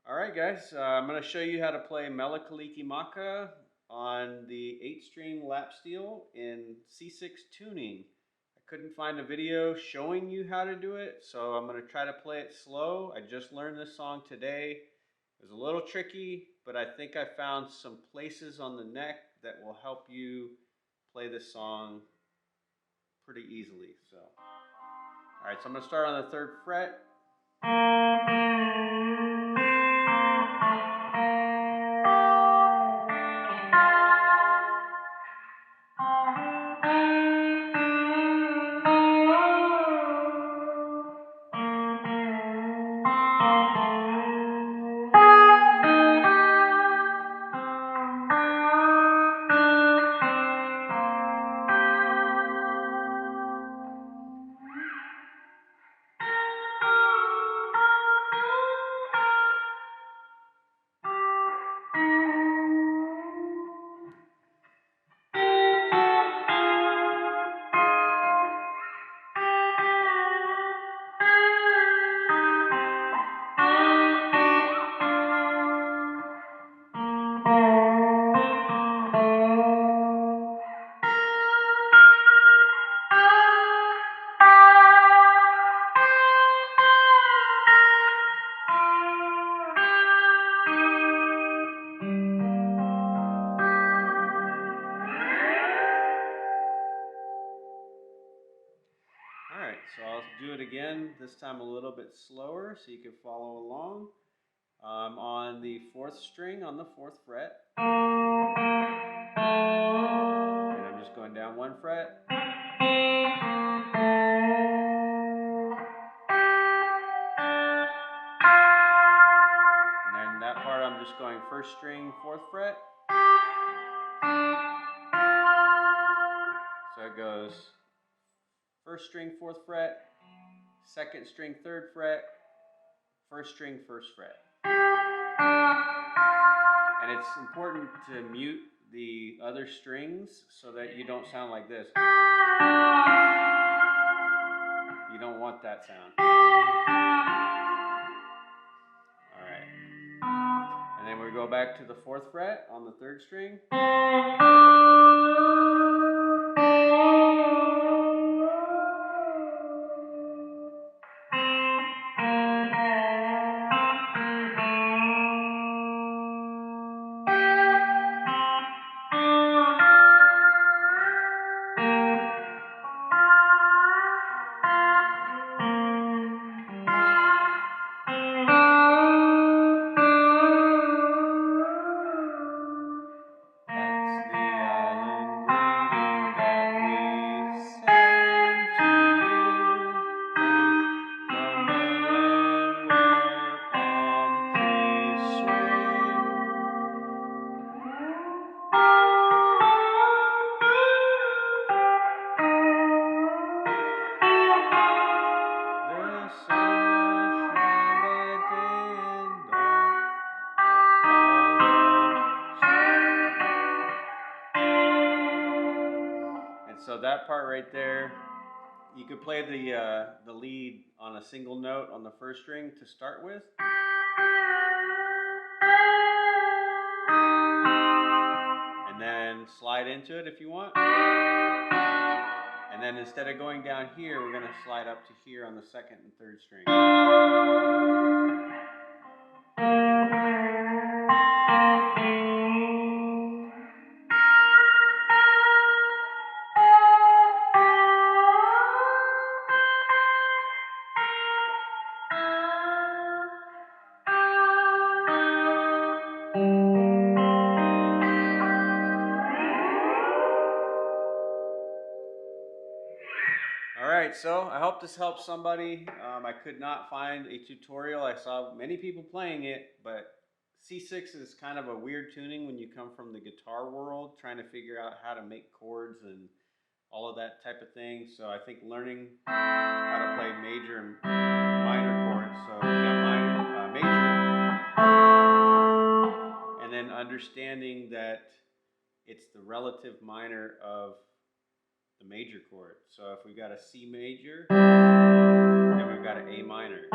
Alright guys, I'm going to show you how to play Mele Kalikimaka on the 8-string lap steel in C6 tuning. I couldn't find a video showing you how to do it, so I'm going to try to play it slow. I just learned this song today. It was a little tricky, but I think I found some places on the neck that will help you play this song pretty easily. Alright, so I'm going to start on the 3rd fret. Alright, so I'll do it again, this time a little bit slower so you can follow along. On the 4th string on the 4th fret. And I'm just going down 1 fret. And then that part I'm just going 1st string, 4th fret. So it goes 1st string, 4th fret, 2nd string, 3rd fret, 1st string, 1st fret. And it's important to mute the other strings so that you don't sound like this. You don't want that sound. Alright. And then we go back to the 4th fret on the 3rd string. So that part right there, you could play the lead on a single note on the 1st string to start with. And then slide into it if you want. And then instead of going down here, we're going to slide up to here on the 2nd and 3rd string. Alright, so I hope this helps somebody. I could not find a tutorial. I saw many people playing it, but C6 is kind of a weird tuning when you come from the guitar world, trying to figure out how to make chords and all of that type of thing. So I think learning how to play major and minor chords, so we got minor, major, and then understanding that it's the relative minor of the major chord. So if we've got a C major, then we've got an A minor.